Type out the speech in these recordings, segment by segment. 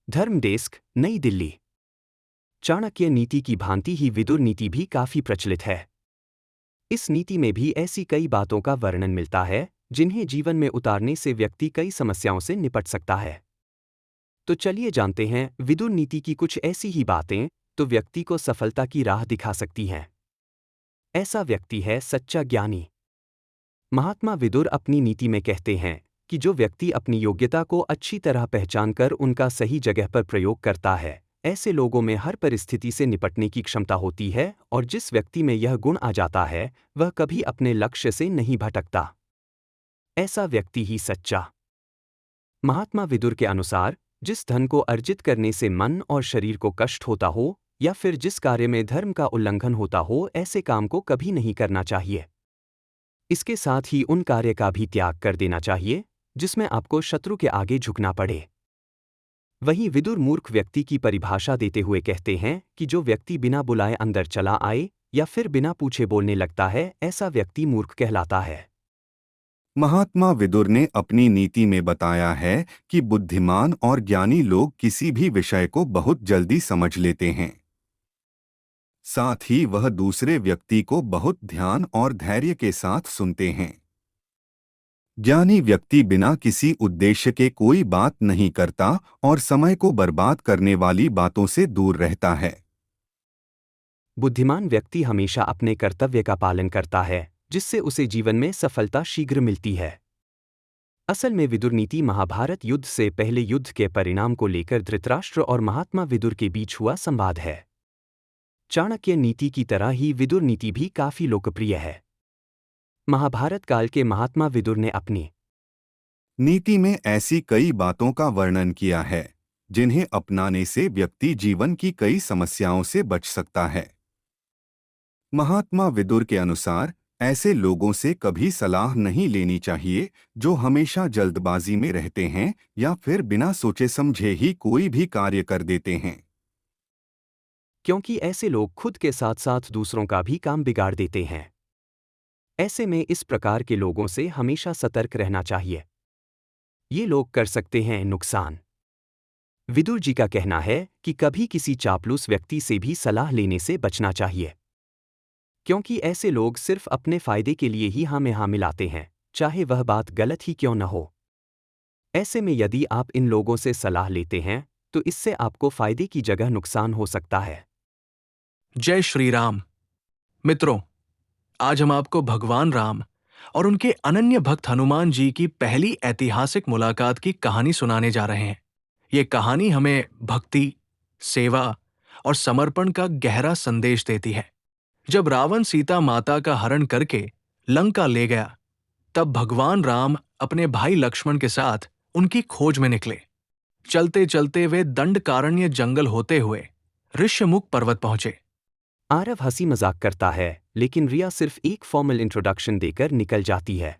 धर्म डेस्क, नई दिल्ली। चाणक्य नीति की भांति ही विदुर नीति भी काफी प्रचलित है। इस नीति में भी ऐसी कई बातों का वर्णन मिलता है जिन्हें जीवन में उतारने से व्यक्ति कई समस्याओं से निपट सकता है। तो चलिए जानते हैं विदुर नीति की कुछ ऐसी ही बातें तो व्यक्ति को सफलता की राह दिखा सकती हैं। ऐसा व्यक्ति है सच्चा ज्ञानी। महात्मा विदुर अपनी नीति में कहते हैं कि जो व्यक्ति अपनी योग्यता को अच्छी तरह पहचान कर उनका सही जगह पर प्रयोग करता है, ऐसे लोगों में हर परिस्थिति से निपटने की क्षमता होती है और जिस व्यक्ति में यह गुण आ जाता है वह कभी अपने लक्ष्य से नहीं भटकता। ऐसा व्यक्ति ही सच्चा। महात्मा विदुर के अनुसार जिस धन को अर्जित करने से मन और शरीर को कष्ट होता हो या फिर जिस कार्य में धर्म का उल्लंघन होता हो, ऐसे काम को कभी नहीं करना चाहिए। इसके साथ ही उन कार्य का भी त्याग कर देना चाहिए जिसमें आपको शत्रु के आगे झुकना पड़े। वहीं विदुर मूर्ख व्यक्ति की परिभाषा देते हुए कहते हैं कि जो व्यक्ति बिना बुलाए अंदर चला आए या फिर बिना पूछे बोलने लगता है, ऐसा व्यक्ति मूर्ख कहलाता है। महात्मा विदुर ने अपनी नीति में बताया है कि बुद्धिमान और ज्ञानी लोग किसी भी विषय को बहुत जल्दी समझ लेते हैं। साथ ही वह दूसरे व्यक्ति को बहुत ध्यान और धैर्य के साथ सुनते हैं। ज्ञानी व्यक्ति बिना किसी उद्देश्य के कोई बात नहीं करता और समय को बर्बाद करने वाली बातों से दूर रहता है। बुद्धिमान व्यक्ति हमेशा अपने कर्तव्य का पालन करता है जिससे उसे जीवन में सफलता शीघ्र मिलती है। असल में विदुर नीति महाभारत युद्ध से पहले युद्ध के परिणाम को लेकर धृतराष्ट्र और महात्मा विदुर के बीच हुआ संवाद है। चाणक्य नीति की तरह ही विदुर नीति भी काफी लोकप्रिय है। महाभारत काल के महात्मा विदुर ने अपनी नीति में ऐसी कई बातों का वर्णन किया है जिन्हें अपनाने से व्यक्ति जीवन की कई समस्याओं से बच सकता है। महात्मा विदुर के अनुसार ऐसे लोगों से कभी सलाह नहीं लेनी चाहिए जो हमेशा जल्दबाजी में रहते हैं या फिर बिना सोचे समझे ही कोई भी कार्य कर देते हैं, क्योंकि ऐसे लोग खुद के साथ साथ दूसरों का भी काम बिगाड़ देते हैं। ऐसे में इस प्रकार के लोगों से हमेशा सतर्क रहना चाहिए। ये लोग कर सकते हैं नुकसान। विदुर जी का कहना है कि कभी किसी चापलूस व्यक्ति से भी सलाह लेने से बचना चाहिए, क्योंकि ऐसे लोग सिर्फ अपने फायदे के लिए ही हाँ में हाँ मिलाते हैं, चाहे वह बात गलत ही क्यों न हो। ऐसे में यदि आप इन लोगों से सलाह लेते हैं तो इससे आपको फायदे की जगह नुकसान हो सकता है। जय श्री राम। मित्रों, आज हम आपको भगवान राम और उनके अनन्य भक्त हनुमान जी की पहली ऐतिहासिक मुलाकात की कहानी सुनाने जा रहे हैं। ये कहानी हमें भक्ति, सेवा और समर्पण का गहरा संदेश देती है। जब रावण सीता माता का हरण करके लंका ले गया, तब भगवान राम अपने भाई लक्ष्मण के साथ उनकी खोज में निकले। चलते चलते वे दंडकारण्य जंगल होते हुए ऋष्यमुख पर्वत पहुंचे। आरव हंसी मजाक करता है, लेकिन रिया सिर्फ एक फॉर्मल इंट्रोडक्शन देकर निकल जाती है।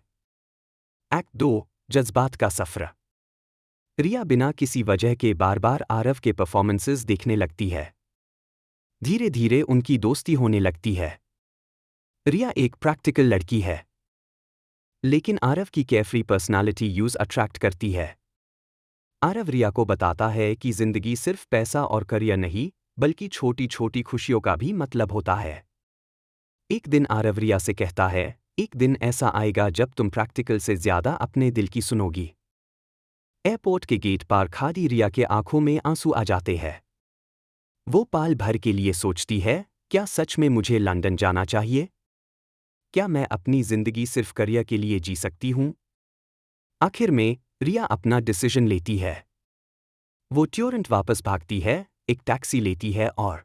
एक्ट 2, जज्बात का सफर। रिया बिना किसी वजह के बार बार आरव के परफॉर्मेंसेस देखने लगती है। धीरे धीरे उनकी दोस्ती होने लगती है। रिया एक प्रैक्टिकल लड़की है, लेकिन आरव की केयरफ्री पर्सनालिटी यूज अट्रैक्ट करती है। आरव रिया को बताता है कि जिंदगी सिर्फ पैसा और करियर नहीं, बल्कि छोटी छोटी खुशियों का भी मतलब होता है। एक दिन आरव रिया से कहता है, एक दिन ऐसा आएगा जब तुम प्रैक्टिकल से ज्यादा अपने दिल की सुनोगी। एयरपोर्ट के गेट पर खड़ी रिया के आंखों में आंसू आ जाते हैं। वो पाल भर के लिए सोचती है, क्या सच में मुझे लंदन जाना चाहिए? क्या मैं अपनी जिंदगी सिर्फ करियर के लिए जी सकती हूं? आखिर में रिया अपना डिसीजन लेती है। वो तुरंत वापस भागती है, एक टैक्सी लेती है और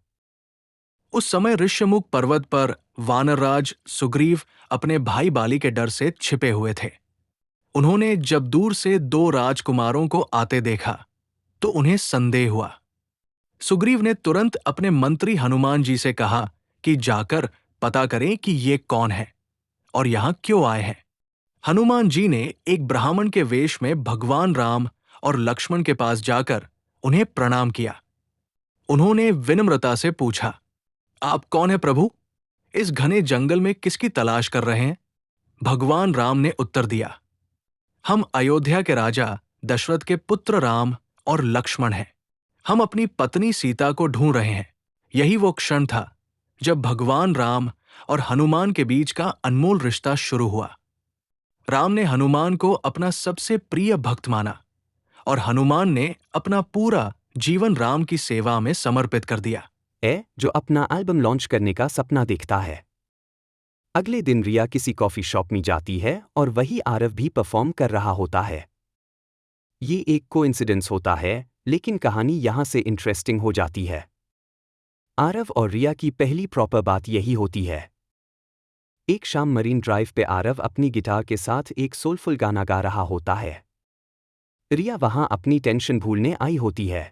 उस समय ऋष्यमुख पर्वत पर वानरराज सुग्रीव अपने भाई बाली के डर से छिपे हुए थे। उन्होंने जब दूर से दो राजकुमारों को आते देखा तो उन्हें संदेह हुआ। सुग्रीव ने तुरंत अपने मंत्री हनुमान जी से कहा कि जाकर पता करें कि ये कौन है और यहां क्यों आए हैं। हनुमान जी ने एक ब्राह्मण के वेश में भगवान राम और लक्ष्मण के पास जाकर उन्हें प्रणाम किया। उन्होंने विनम्रता से पूछा, आप कौन है प्रभु? इस घने जंगल में किसकी तलाश कर रहे हैं? भगवान राम ने उत्तर दिया, हम अयोध्या के राजा दशरथ के पुत्र राम और लक्ष्मण हैं। हम अपनी पत्नी सीता को ढूंढ रहे हैं। यही वो क्षण था जब भगवान राम और हनुमान के बीच का अनमोल रिश्ता शुरू हुआ। राम ने हनुमान को अपना सबसे प्रिय भक्त माना और हनुमान ने अपना पूरा जीवन राम की सेवा में समर्पित कर दिया। जो अपना एल्बम लॉन्च करने का सपना देखता है। अगले दिन रिया किसी कॉफी शॉप में जाती है और वही आरव भी परफॉर्म कर रहा होता है। ये एक कोइंसिडेंस होता है, लेकिन कहानी यहां से इंटरेस्टिंग हो जाती है। आरव और रिया की पहली प्रॉपर बात यही होती है। एक शाम मरीन ड्राइव पे आरव अपनी गिटार के साथ एक सोलफुल गाना गा रहा होता है। रिया वहां अपनी टेंशन भूलने आई होती है।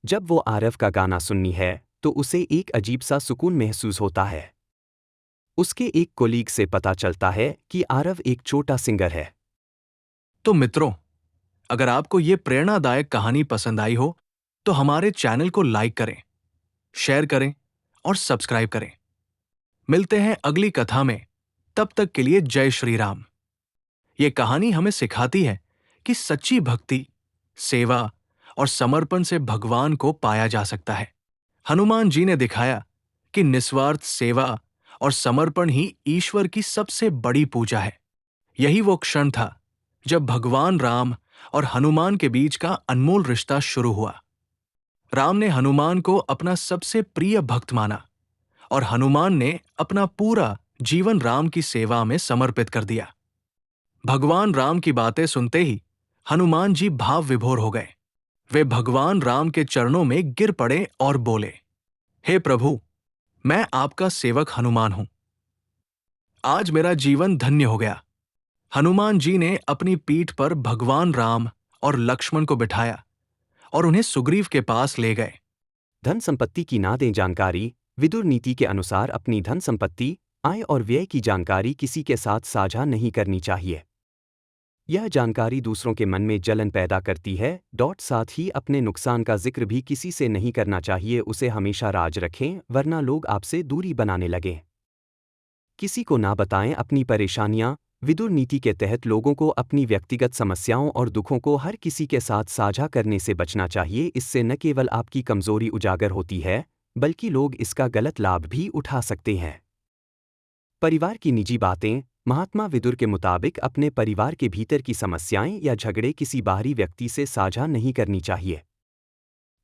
जब वो आरव का गाना सुननी है तो उसे एक अजीब सा सुकून महसूस होता है। उसके एक कोलीग से पता चलता है कि आरव एक छोटा सिंगर है। तो मित्रों, अगर आपको ये प्रेरणादायक कहानी पसंद आई हो तो हमारे चैनल को लाइक करें, शेयर करें और सब्सक्राइब करें। मिलते हैं अगली कथा में। तब तक के लिए जय श्री राम। ये कहानी हमें सिखाती है कि सच्ची भक्ति, सेवा और समर्पण से भगवान को पाया जा सकता है। हनुमान जी ने दिखाया कि निस्वार्थ सेवा और समर्पण ही ईश्वर की सबसे बड़ी पूजा है। यही वो क्षण था जब भगवान राम और हनुमान के बीच का अनमोल रिश्ता शुरू हुआ। राम ने हनुमान को अपना सबसे प्रिय भक्त माना और हनुमान ने अपना पूरा जीवन राम की सेवा में समर्पित कर दिया। भगवान राम की बातें सुनते ही हनुमान जी भाव विभोर हो गए। वे भगवान राम के चरणों में गिर पड़े और बोले, हे प्रभु, मैं आपका सेवक हनुमान हूं। आज मेरा जीवन धन्य हो गया। हनुमान जी ने अपनी पीठ पर भगवान राम और लक्ष्मण को बिठाया और उन्हें सुग्रीव के पास ले गए। धन संपत्ति की ना दें जानकारी। विदुर नीति के अनुसार अपनी धन संपत्ति, आय और व्यय की जानकारी किसी के साथ साझा नहीं करनी चाहिए। यह जानकारी दूसरों के मन में जलन पैदा करती है। साथ ही अपने नुकसान का जिक्र भी किसी से नहीं करना चाहिए। उसे हमेशा राज रखें, वरना लोग आपसे दूरी बनाने लगें। किसी को ना बताएं अपनी परेशानियां। विदुर नीति के तहत लोगों को अपनी व्यक्तिगत समस्याओं और दुखों को हर किसी के साथ साझा करने से बचना चाहिए। इससे न केवल आपकी कमजोरी उजागर होती है, बल्कि लोग इसका गलत लाभ भी उठा सकते हैं। परिवार की निजी बातें। महात्मा विदुर के मुताबिक अपने परिवार के भीतर की समस्याएं या झगड़े किसी बाहरी व्यक्ति से साझा नहीं करनी चाहिए।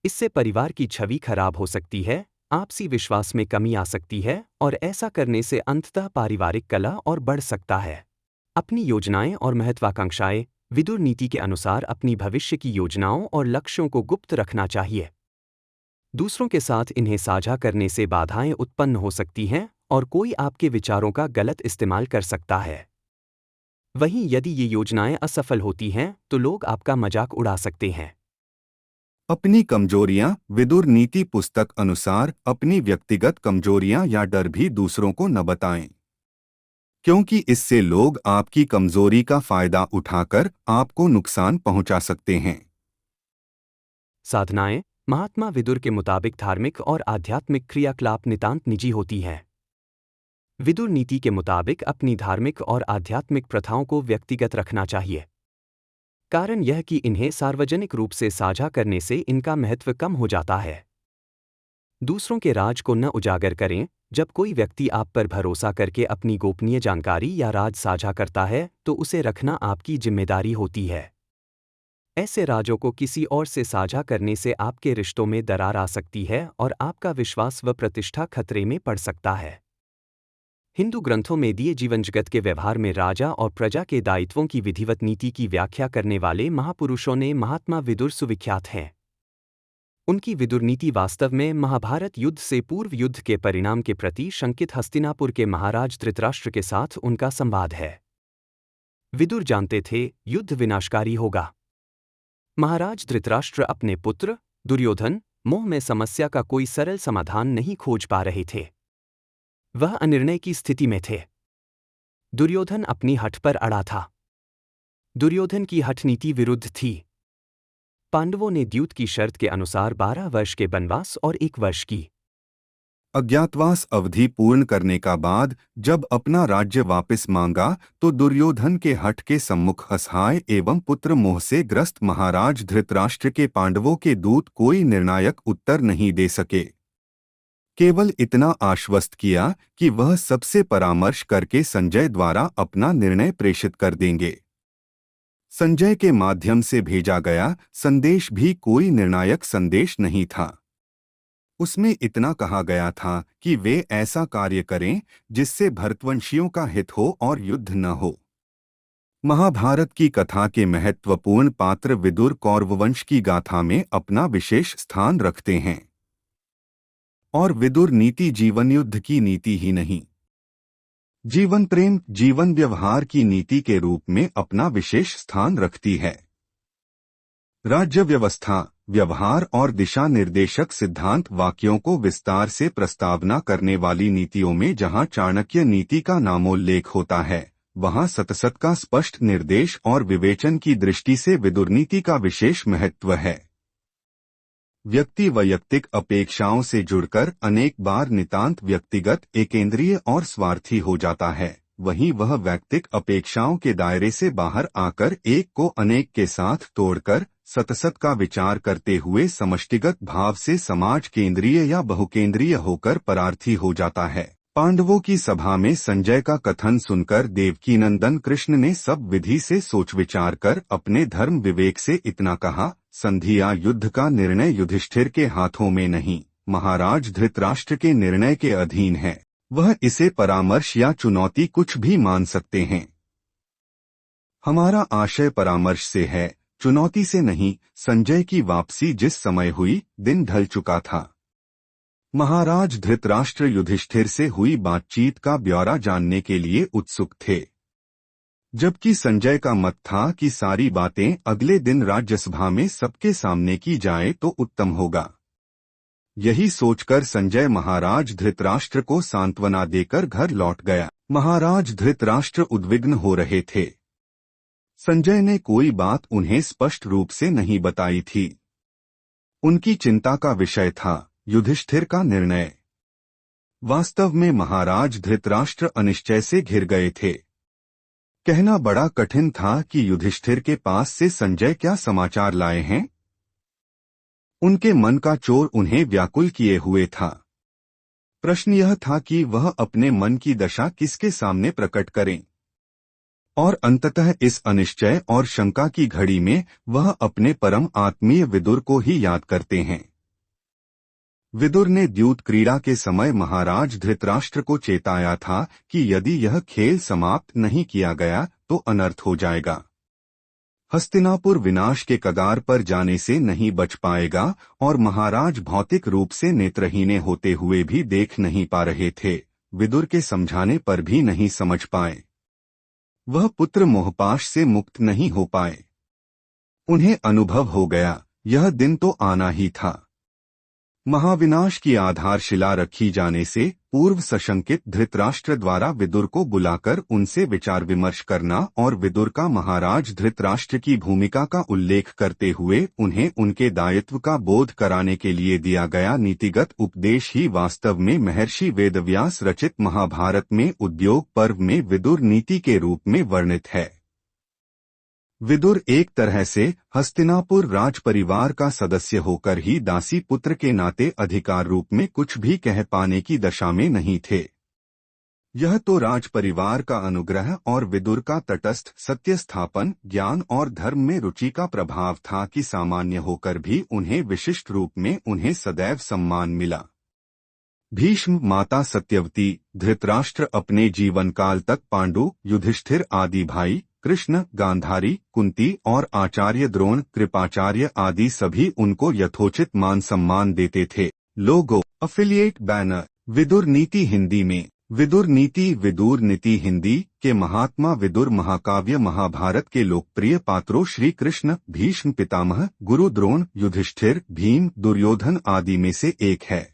इससे परिवार की छवि खराब हो सकती है, आपसी विश्वास में कमी आ सकती है और ऐसा करने से अंततः पारिवारिक कलह और बढ़ सकता है। अपनी योजनाएं और महत्वाकांक्षाएं। विदुर नीति के अनुसार अपनी भविष्य की योजनाओं और लक्ष्यों को गुप्त रखना चाहिए। दूसरों के साथ इन्हें साझा करने से बाधाएं उत्पन्न हो सकती हैं और कोई आपके विचारों का गलत इस्तेमाल कर सकता है। वहीं यदि ये योजनाएं असफल होती हैं तो लोग आपका मजाक उड़ा सकते हैं। अपनी कमजोरियां। विदुर नीति पुस्तक अनुसार अपनी व्यक्तिगत कमजोरियां या डर भी दूसरों को न बताएं, क्योंकि इससे लोग आपकी कमजोरी का फायदा उठाकर आपको नुकसान पहुंचा सकते हैं। साधनाएं। महात्मा विदुर के मुताबिक धार्मिक और आध्यात्मिक क्रियाकलाप नितांत निजी होती हैं। विदुर नीति के मुताबिक अपनी धार्मिक और आध्यात्मिक प्रथाओं को व्यक्तिगत रखना चाहिए। कारण यह कि इन्हें सार्वजनिक रूप से साझा करने से इनका महत्व कम हो जाता है। दूसरों के राज को न उजागर करें। जब कोई व्यक्ति आप पर भरोसा करके अपनी गोपनीय जानकारी या राज साझा करता है तो उसे रखना आपकी जिम्मेदारी होती है। ऐसे राजों को किसी और से साझा करने से आपके रिश्तों में दरार आ सकती है और आपका विश्वास व प्रतिष्ठा खतरे में पड़ सकता है। हिंदू ग्रंथों में दिए जीवन जगत के व्यवहार में राजा और प्रजा के दायित्वों की विधिवत नीति की व्याख्या करने वाले महापुरुषों ने महात्मा विदुर सुविख्यात हैं। उनकी विदुर नीति वास्तव में महाभारत युद्ध से पूर्व युद्ध के परिणाम के प्रति शंकित हस्तिनापुर के महाराज धृतराष्ट्र के साथ उनका संवाद है। विदुर जानते थे युद्ध विनाशकारी होगा। महाराज धृतराष्ट्र अपने पुत्र दुर्योधन मोह में समस्या का कोई सरल समाधान नहीं खोज पा रहे थे। वह अनिर्णय की स्थिति में थे। दुर्योधन अपनी हठ पर अड़ा था। दुर्योधन की हठ नीति विरुद्ध थी। पांडवों ने द्यूत की शर्त के अनुसार 12 वर्ष के वनवास और 1 वर्ष की अज्ञातवास अवधि पूर्ण करने का बाद जब अपना राज्य वापस मांगा तो दुर्योधन के हठ के सम्मुख असहाय एवं पुत्र मोह से ग्रस्त महाराज धृतराष्ट्र के पांडवों के दूत कोई निर्णायक उत्तर नहीं दे सके। केवल इतना आश्वस्त किया कि वह सबसे परामर्श करके संजय द्वारा अपना निर्णय प्रेषित कर देंगे। संजय के माध्यम से भेजा गया संदेश भी कोई निर्णायक संदेश नहीं था। उसमें इतना कहा गया था कि वे ऐसा कार्य करें जिससे भरतवंशियों का हित हो और युद्ध न हो। महाभारत की कथा के महत्वपूर्ण पात्र विदुर कौरववंश की गाथा में अपना विशेष स्थान रखते हैं और विदुर नीति जीवन युद्ध की नीति ही नहीं, जीवन प्रेम जीवन व्यवहार की नीति के रूप में अपना विशेष स्थान रखती है। राज्य व्यवस्था, व्यवहार और दिशा निर्देशक सिद्धांत वाक्यों को विस्तार से प्रस्तावना करने वाली नीतियों में जहां चाणक्य नीति का नामोल्लेख होता है, वहां सतसत का स्पष्ट निर्देश और विवेचन की दृष्टि से विदुर नीति का विशेष महत्व है। व्यक्ति वैयक्तिक अपेक्षाओं से जुड़कर अनेक बार नितांत व्यक्तिगत, एकेंद्रीय और स्वार्थी हो जाता है, वहीं वह वैयक्तिक अपेक्षाओं के दायरे से बाहर आकर एक को अनेक के साथ तोड़कर सतसत का विचार करते हुए समष्टिगत भाव से समाज केंद्रीय या बहुकेंद्रीय होकर परार्थी हो जाता है। पांडवों की सभा में संजय का कथन सुनकर देवकीनंदन कृष्ण ने सब विधि से सोच विचार कर अपने धर्म विवेक से इतना कहा, संधि या युद्ध का निर्णय युधिष्ठिर के हाथों में नहीं, महाराज धृतराष्ट्र के निर्णय के अधीन है। वह इसे परामर्श या चुनौती कुछ भी मान सकते हैं। हमारा आशय परामर्श से है, चुनौती से नहीं। संजय की वापसी जिस समय हुई, दिन ढल चुका था। महाराज धृतराष्ट्र युधिष्ठिर से हुई बातचीत का ब्यौरा जानने के लिए उत्सुक थे, जबकि संजय का मत था कि सारी बातें अगले दिन राज्यसभा में सबके सामने की जाए तो उत्तम होगा। यही सोचकर संजय महाराज धृतराष्ट्र को सांत्वना देकर घर लौट गया। महाराज धृतराष्ट्र उद्विग्न हो रहे थे। संजय ने कोई बात उन्हें स्पष्ट रूप से नहीं बताई थी। उनकी चिंता का विषय था युधिष्ठिर का निर्णय। वास्तव में महाराज धृतराष्ट्र अनिश्चय से घिर गए थे। कहना बड़ा कठिन था कि युधिष्ठिर के पास से संजय क्या समाचार लाए हैं। उनके मन का चोर उन्हें व्याकुल किए हुए था। प्रश्न यह था कि वह अपने मन की दशा किसके सामने प्रकट करें, और अंततः इस अनिश्चय और शंका की घड़ी में वह अपने परम आत्मीय विदुर को ही याद करते हैं। विदुर ने द्यूत क्रीड़ा के समय महाराज धृतराष्ट्र को चेताया था कि यदि यह खेल समाप्त नहीं किया गया तो अनर्थ हो जाएगा। हस्तिनापुर विनाश के कगार पर जाने से नहीं बच पाएगा और महाराज भौतिक रूप से नेत्रहीन होते हुए भी देख नहीं पा रहे थे। विदुर के समझाने पर भी नहीं समझ पाए। वह पुत्र मोहपाश से मुक्त नहीं हो पाए। उन्हें अनुभव हो गया, यह दिन तो आना ही था। महाविनाश की आधारशिला रखी जाने से पूर्व सशंकित धृतराष्ट्र द्वारा विदुर को बुलाकर उनसे विचार विमर्श करना और विदुर का महाराज धृतराष्ट्र की भूमिका का उल्लेख करते हुए उन्हें उनके दायित्व का बोध कराने के लिए दिया गया नीतिगत उपदेश ही वास्तव में महर्षि वेदव्यास रचित महाभारत में उद्योग पर्व में विदुर नीति के रूप में वर्णित है। विदुर एक तरह से हस्तिनापुर राज परिवार का सदस्य होकर ही दासी पुत्र के नाते अधिकार रूप में कुछ भी कह पाने की दशा में नहीं थे। यह तो राज परिवार का अनुग्रह और विदुर का तटस्थ सत्य स्थापन, ज्ञान और धर्म में रुचि का प्रभाव था कि सामान्य होकर भी उन्हें विशिष्ट रूप में उन्हें सदैव सम्मान मिला। भीष्म, माता सत्यवती, धृतराष्ट्र अपने जीवन काल तक पांडु, युधिष्ठिर आदि भाई, कृष्ण, गांधारी, कुंती और आचार्य द्रोण, कृपाचार्य आदि सभी उनको यथोचित मान सम्मान देते थे। लोगो, अफिलिएट बैनर, विदुर नीति हिंदी में विदुर नीति हिंदी के महात्मा विदुर महाकाव्य महाभारत के लोकप्रिय पात्रों श्री कृष्ण, भीष्म पितामह, गुरु द्रोण, युधिष्ठिर, भीम, दुर्योधन आदि में से एक है।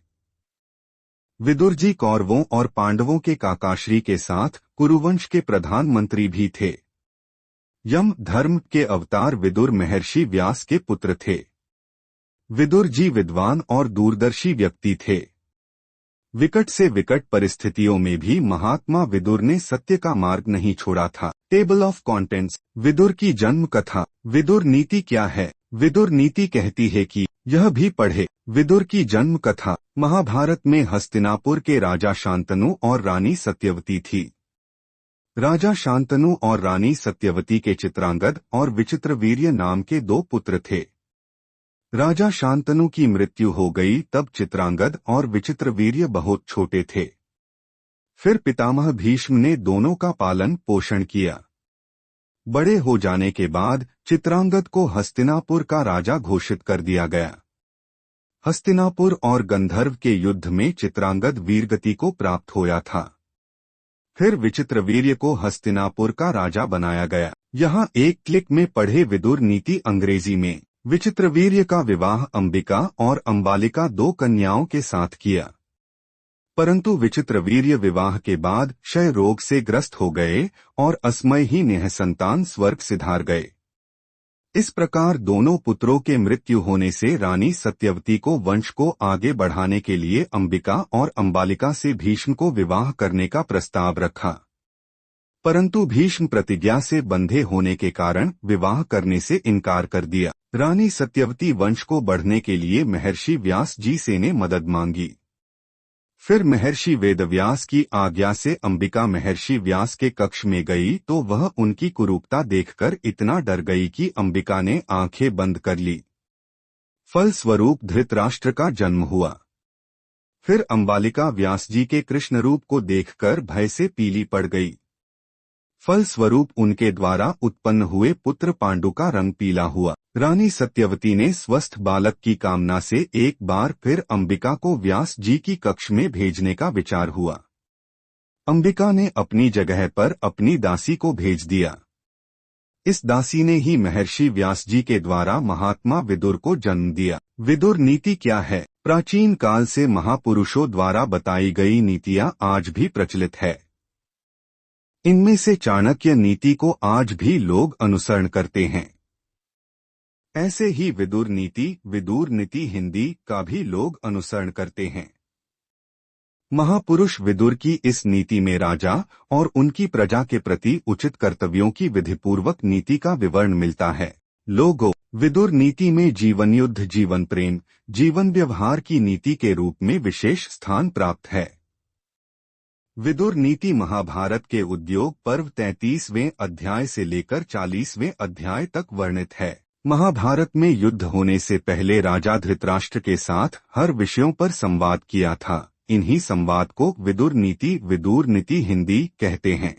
विदुर जी कौरवों और पांडवों के काकाश्री के साथ कुरुवंश के प्रधानमंत्री भी थे। यम धर्म के अवतार विदुर महर्षि व्यास के पुत्र थे। विदुर जी विद्वान और दूरदर्शी व्यक्ति थे। विकट से विकट परिस्थितियों में भी महात्मा विदुर ने सत्य का मार्ग नहीं छोड़ा था। Table of contents. विदुर की जन्म कथा। विदुर नीति क्या है? विदुर नीति कहती है कि यह भी पढ़े। विदुर की जन्म कथा। महाभारत में हस्तिनापुर के राजा शांतनु और रानी सत्यवती थी। राजा शांतनु और रानी सत्यवती के चित्रांगद और विचित्रवीर्य नाम के 2 पुत्र थे। राजा शांतनु की मृत्यु हो गई तब चित्रांगद और विचित्रवीर्य बहुत छोटे थे। फिर पितामह भीष्म ने दोनों का पालन पोषण किया। बड़े हो जाने के बाद चित्रांगद को हस्तिनापुर का राजा घोषित कर दिया गया। हस्तिनापुर और गंधर्व के युद्ध में चित्रांगद वीरगति को प्राप्त होया था। फिर विचित्रवीर्य को हस्तिनापुर का राजा बनाया गया। यहाँ एक क्लिक में पढ़े विदुर नीति अंग्रेजी में। विचित्रवीर्य का विवाह अंबिका और अंबालिका 2 कन्याओं के साथ किया, परंतु विचित्रवीर्य विवाह के बाद क्षय रोग से ग्रस्त हो गए और अस्मय ही निःसंतान स्वर्ग सिधार गए। इस प्रकार दोनों पुत्रों के मृत्यु होने से रानी सत्यवती को वंश को आगे बढ़ाने के लिए अंबिका और अंबालिका से भीष्म को विवाह करने का प्रस्ताव रखा, परंतु भीष्म प्रतिज्ञा से बंधे होने के कारण विवाह करने से इनकार कर दिया। रानी सत्यवती वंश को बढ़ने के लिए महर्षि व्यास जी से ने मदद मांगी। फिर महर्षि वेदव्यास की आज्ञा से अंबिका महर्षि व्यास के कक्ष में गई तो वह उनकी कुरूपता देखकर इतना डर गई कि अंबिका ने आंखें बंद कर ली। फलस्वरूप धृतराष्ट्र का जन्म हुआ। फिर अंबालिका व्यास जी के कृष्ण रूप को देखकर भय से पीली पड़ गई। फलस्वरूप उनके द्वारा उत्पन्न हुए पुत्र पांडु का रंग पीला हुआ। रानी सत्यवती ने स्वस्थ बालक की कामना से एक बार फिर अंबिका को व्यास जी की कक्ष में भेजने का विचार हुआ। अंबिका ने अपनी जगह पर अपनी दासी को भेज दिया। इस दासी ने ही महर्षि व्यास जी के द्वारा महात्मा विदुर को जन्म दिया। विदुर नीति क्या है? प्राचीन काल से महापुरुषों द्वारा बताई गई नीतियां आज भी प्रचलित है। इनमें से चाणक्य नीति को आज भी लोग अनुसरण करते हैं। ऐसे ही विदुर नीति हिंदी का भी लोग अनुसरण करते हैं। महापुरुष विदुर की इस नीति में राजा और उनकी प्रजा के प्रति उचित कर्तव्यों की विधिपूर्वक नीति का विवरण मिलता है। लोगों, विदुर नीति में जीवन युद्ध, जीवन प्रेम, जीवन व्यवहार की नीति के रूप में विशेष स्थान प्राप्त है। विदुर नीति महाभारत के उद्योग पर्व 33वें अध्याय से लेकर 40वें अध्याय तक वर्णित है। महाभारत में युद्ध होने से पहले राजा धृतराष्ट्र के साथ हर विषयों पर संवाद किया था। इन्हीं संवाद को विदुर नीति हिंदी कहते हैं।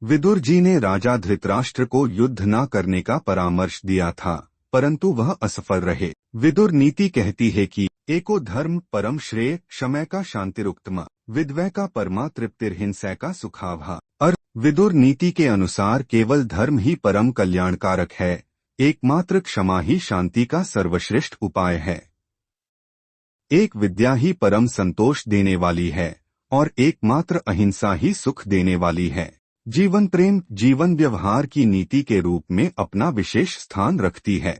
विदुर जी ने राजा धृतराष्ट्र को युद्ध न करने का परामर्श दिया था, परंतु वह असफल रहे। विदुर नीति कहती है कि एको धर्म परम श्रेय, क्षमय का शांतिरुक्तम, विद्वय का परमा तृप्तिर्हिंसा का सुखावह। अर्थ, विदुर नीति के अनुसार केवल धर्म ही परम कल्याणकारक है, एकमात्र क्षमा ही शांति का सर्वश्रेष्ठ उपाय है। एक विद्या ही परम संतोष देने वाली है और एकमात्र अहिंसा ही सुख देने वाली है। जीवन प्रेम जीवन व्यवहार की नीति के रूप में अपना विशेष स्थान रखती है।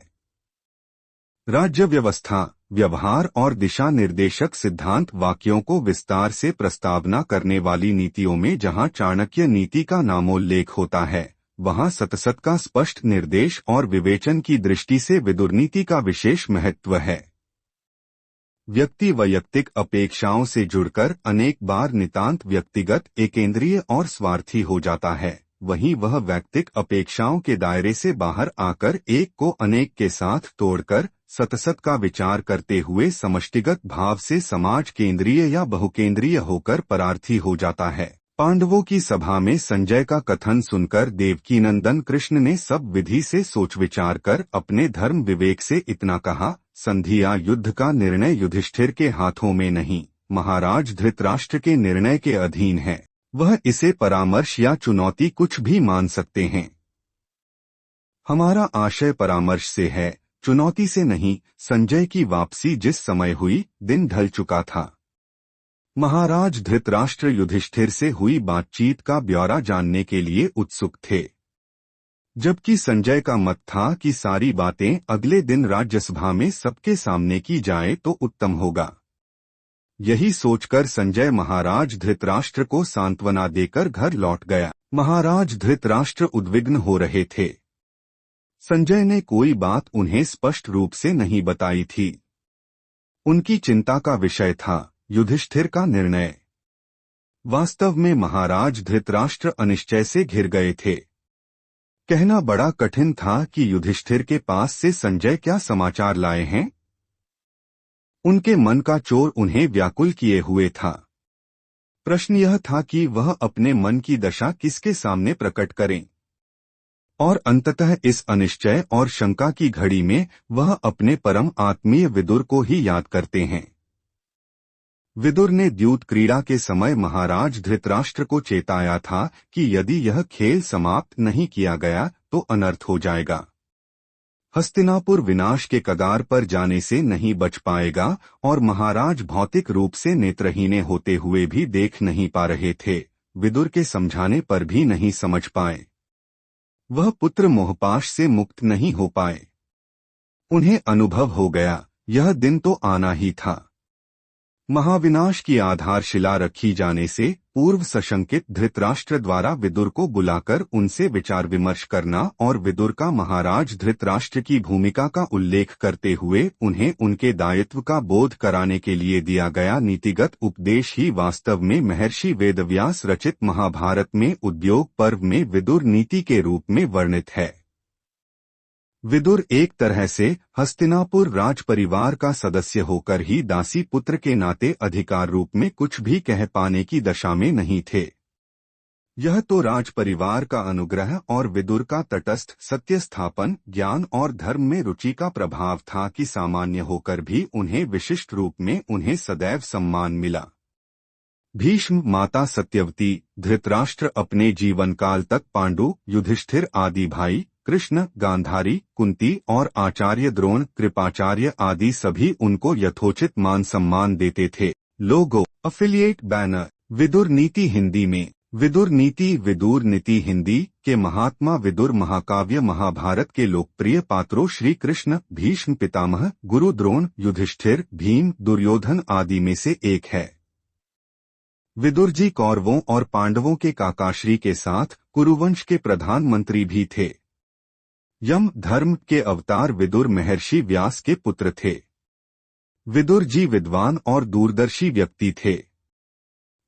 राज्य व्यवस्था, व्यवहार और दिशा निर्देशक सिद्धांत वाक्यों को विस्तार से प्रस्तावना करने वाली नीतियों में जहां चाणक्य नीति का नामोल्लेख होता है, वहां सतसत का स्पष्ट निर्देश और विवेचन की दृष्टि से विदुर नीति का विशेष महत्व है। व्यक्ति वैयक्तिक अपेक्षाओं से जुड़कर अनेक बार नितांत व्यक्तिगत, एकेंद्रीय और स्वार्थी हो जाता है। वहीं वह वैयक्तिक अपेक्षाओं के दायरे से बाहर आकर एक को अनेक के साथ तोड़कर सतसत का विचार करते हुए समष्टिगत भाव से समाज केंद्रीय या बहुकेंद्रीय होकर परार्थी हो जाता है। पांडवों की सभा में संजय का कथन सुनकर देवकीनंदन कृष्ण ने सब विधि से सोच विचार कर अपने धर्म विवेक से इतना कहा, संधि या युद्ध का निर्णय युधिष्ठिर के हाथों में नहीं, महाराज धृतराष्ट्र के निर्णय के अधीन है। वह इसे परामर्श या चुनौती कुछ भी मान सकते हैं। हमारा आशय परामर्श से है, चुनौती से नहीं। संजय की वापसी जिस समय हुई, दिन ढल चुका था। महाराज धृतराष्ट्र युधिष्ठिर से हुई बातचीत का ब्यौरा जानने के लिए उत्सुक थे, जबकि संजय का मत था कि सारी बातें अगले दिन राज्यसभा में सबके सामने की जाए तो उत्तम होगा। यही सोचकर संजय महाराज धृतराष्ट्र को सांत्वना देकर घर लौट गया। महाराज धृतराष्ट्र उद्विग्न हो रहे थे। संजय ने कोई बात उन्हें स्पष्ट रूप से नहीं बताई थी। उनकी चिंता का विषय था युधिष्ठिर का निर्णय। वास्तव में महाराज धृतराष्ट्र अनिश्चय से घिर गए थे। कहना बड़ा कठिन था कि युधिष्ठिर के पास से संजय क्या समाचार लाए हैं। उनके मन का चोर उन्हें व्याकुल किए हुए था। प्रश्न यह था कि वह अपने मन की दशा किसके सामने प्रकट करें, और अंततः इस अनिश्चय और शंका की घड़ी में वह अपने परम आत्मीय विदुर को ही याद करते हैं। विदुर ने द्यूत क्रीड़ा के समय महाराज धृतराष्ट्र को चेताया था कि यदि यह खेल समाप्त नहीं किया गया तो अनर्थ हो जाएगा। हस्तिनापुर विनाश के कगार पर जाने से नहीं बच पाएगा और महाराज भौतिक रूप से नेत्रहीन होते हुए भी देख नहीं पा रहे थे। विदुर के समझाने पर भी नहीं समझ पाए। वह पुत्र मोहपाश से मुक्त नहीं हो पाए। उन्हें अनुभव हो गया यह दिन तो आना ही था। महाविनाश की आधारशिला रखी जाने से पूर्व सशंकित धृतराष्ट्र द्वारा विदुर को बुलाकर उनसे विचार विमर्श करना और विदुर का महाराज धृतराष्ट्र की भूमिका का उल्लेख करते हुए उन्हें उनके दायित्व का बोध कराने के लिए दिया गया नीतिगत उपदेश ही वास्तव में महर्षि वेदव्यास रचित महाभारत में उद्योग पर्व में विदुर नीति के रूप में वर्णित है। विदुर एक तरह से हस्तिनापुर राज परिवार का सदस्य होकर ही दासी पुत्र के नाते अधिकार रूप में कुछ भी कह पाने की दशा में नहीं थे। यह तो राज परिवार का अनुग्रह और विदुर का तटस्थ सत्य स्थापन, ज्ञान और धर्म में रुचि का प्रभाव था कि सामान्य होकर भी उन्हें विशिष्ट रूप में उन्हें सदैव सम्मान मिला। भीष्म, माता सत्यवती, धृतराष्ट्र अपने जीवन काल तक पांडु, युधिष्ठिर आदि भाई, कृष्ण, गांधारी, कुंती और आचार्य द्रोण, कृपाचार्य आदि सभी उनको यथोचित मान सम्मान देते थे। लोगो, अफिलिएट बैनर, विदुर नीति हिंदी में विदुर नीति, विदुर नीति हिंदी के महात्मा विदुर महाकाव्य महाभारत के लोकप्रिय पात्रों श्री कृष्ण, भीष्म पितामह, गुरु द्रोण, युधिष्ठिर, भीम, दुर्योधन आदि में से एक है। विदुर जी कौरवों और पांडवों के काकाश्री के साथ कुरुवंश के प्रधानमंत्री भी थे। यम धर्म के अवतार विदुर महर्षि व्यास के पुत्र थे। विदुर जी विद्वान और दूरदर्शी व्यक्ति थे।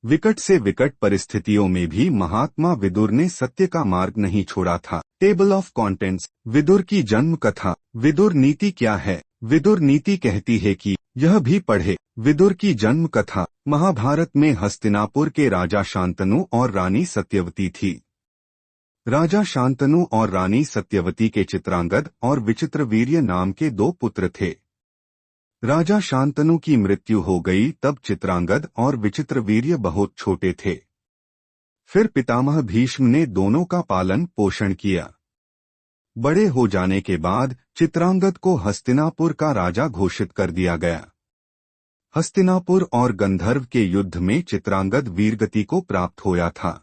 विकट से विकट परिस्थितियों में भी महात्मा विदुर ने सत्य का मार्ग नहीं छोड़ा था। टेबल ऑफ कंटेंट्स, विदुर की जन्म कथा। विदुर नीति क्या है? विदुर नीति कहती है कि यह भी पढ़े। विदुर की जन्म कथा। महाभारत में हस्तिनापुर के राजा शांतनु और रानी सत्यवती थी। राजा शांतनु और रानी सत्यवती के चित्रांगद और विचित्रवीर्य नाम के 2 पुत्र थे। राजा शांतनु की मृत्यु हो गई तब चित्रांगद और विचित्रवीर्य बहुत छोटे थे। फिर पितामह भीष्म ने दोनों का पालन पोषण किया। बड़े हो जाने के बाद चित्रांगद को हस्तिनापुर का राजा घोषित कर दिया गया। हस्तिनापुर और गंधर्व के युद्ध में चित्रांगद वीरगति को प्राप्त होया था।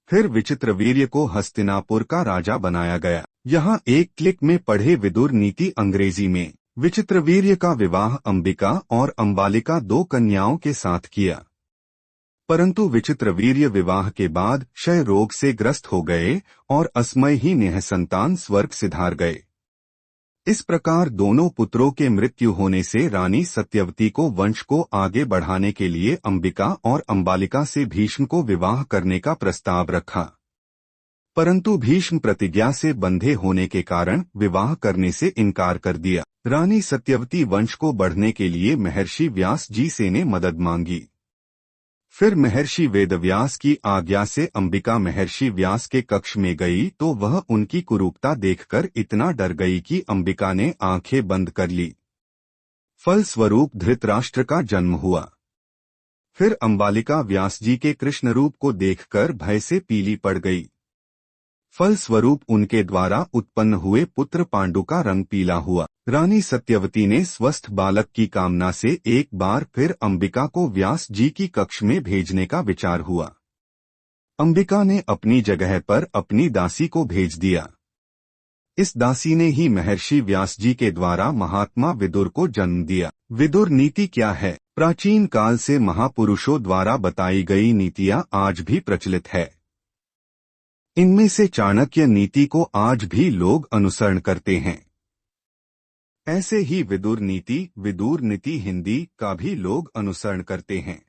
फिर विचित्रवीर्य को हस्तिनापुर का राजा बनाया गया। यहाँ एक क्लिक में पढ़े विदुर नीति अंग्रेजी में। विचित्रवीर्य का विवाह अंबिका और अंबालिका 2 कन्याओं के साथ किया, परंतु विचित्रवीर्य विवाह के बाद क्षय रोग से ग्रस्त हो गए और असमय ही निःसंतान स्वर्ग सिधार गए। इस प्रकार दोनों पुत्रों के मृत्यु होने से रानी सत्यवती को वंश को आगे बढ़ाने के लिए अंबिका और अंबालिका से भीष्म को विवाह करने का प्रस्ताव रखा, परंतु भीष्म प्रतिज्ञा से बंधे होने के कारण विवाह करने से इनकार कर दिया। रानी सत्यवती वंश को बढ़ने के लिए महर्षि व्यास जी से ने मदद मांगी। फिर महर्षि वेदव्यास की आज्ञा से अंबिका महर्षि व्यास के कक्ष में गई तो वह उनकी कुरूपता देखकर इतना डर गई कि अंबिका ने आंखें बंद कर ली। फलस्वरूप धृतराष्ट्र का जन्म हुआ। फिर अंबालिका व्यास जी के कृष्ण रूप को देखकर भय से पीली पड़ गई। फलस्वरूप उनके द्वारा उत्पन्न हुए पुत्र पांडु का रंग पीला हुआ। रानी सत्यवती ने स्वस्थ बालक की कामना से एक बार फिर अंबिका को व्यास जी की कक्ष में भेजने का विचार हुआ। अंबिका ने अपनी जगह पर अपनी दासी को भेज दिया। इस दासी ने ही महर्षि व्यास जी के द्वारा महात्मा विदुर को जन्म दिया। विदुर नीति क्या है? प्राचीन काल से महापुरुषों द्वारा बताई गई नीतियां आज भी प्रचलित है। इनमें से चाणक्य नीति को आज भी लोग अनुसरण करते हैं। ऐसे ही विदुर नीति हिंदी का भी लोग अनुसरण करते हैं।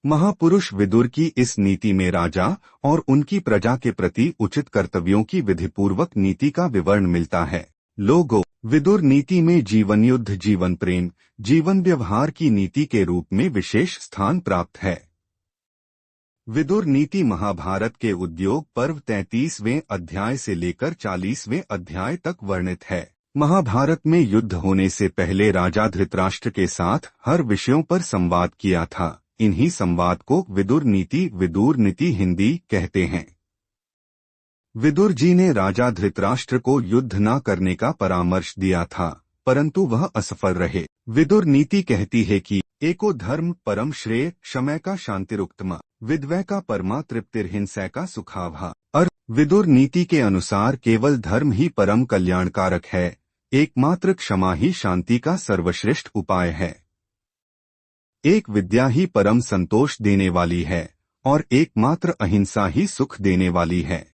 महापुरुष विदुर की इस नीति में राजा और उनकी प्रजा के प्रति उचित कर्तव्यों की विधिपूर्वक नीति का विवरण मिलता है। लोगों, विदुर नीति में जीवन युद्ध, जीवन प्रेम, जीवन व्यवहार की नीति के रूप में विशेष स्थान प्राप्त है। विदुर नीति महाभारत के उद्योग पर्व 33वें अध्याय से लेकर 40वें अध्याय तक वर्णित है। महाभारत में युद्ध होने से पहले राजा धृतराष्ट्र के साथ हर विषयों पर संवाद किया था। इन्हीं संवाद को विदुर नीति हिंदी कहते हैं। विदुर जी ने राजा धृतराष्ट्र को युद्ध न करने का परामर्श दिया था, परंतु वह असफल रहे। विदुर नीति कहती है कि एको धर्म परम श्रेय, क्षमय का शांतिरुक्तम, विद्वय का परमा तृप्तिर्हिंसा का सुखावह। विदुर नीति के अनुसार केवल धर्म ही परम कल्याणकारक है, एकमात्र क्षमा ही शांति का सर्वश्रेष्ठ उपाय है। एक विद्या ही परम संतोष देने वाली है और एकमात्र अहिंसा ही सुख देने वाली है।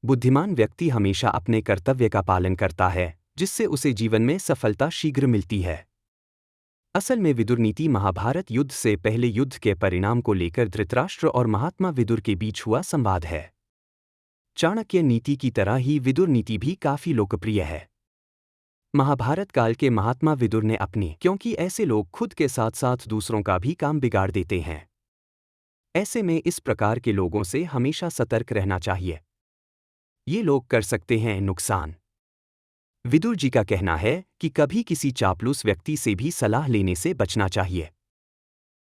बुद्धिमान व्यक्ति हमेशा अपने कर्तव्य का पालन करता है, जिससे उसे जीवन में सफलता शीघ्र मिलती है। असल में विदुर नीति महाभारत युद्ध से पहले युद्ध के परिणाम को लेकर धृतराष्ट्र और महात्मा विदुर के बीच हुआ संवाद है। चाणक्य नीति की तरह ही विदुर नीति भी काफी लोकप्रिय है। महाभारत काल के महात्मा विदुर ने अपनी, क्योंकि ऐसे लोग खुद के साथ साथ दूसरों का भी काम बिगाड़ देते हैं। ऐसे में इस प्रकार के लोगों से हमेशा सतर्क रहना चाहिए। ये लोग कर सकते हैं नुकसान। विदुर जी का कहना है कि कभी किसी चापलूस व्यक्ति से भी सलाह लेने से बचना चाहिए।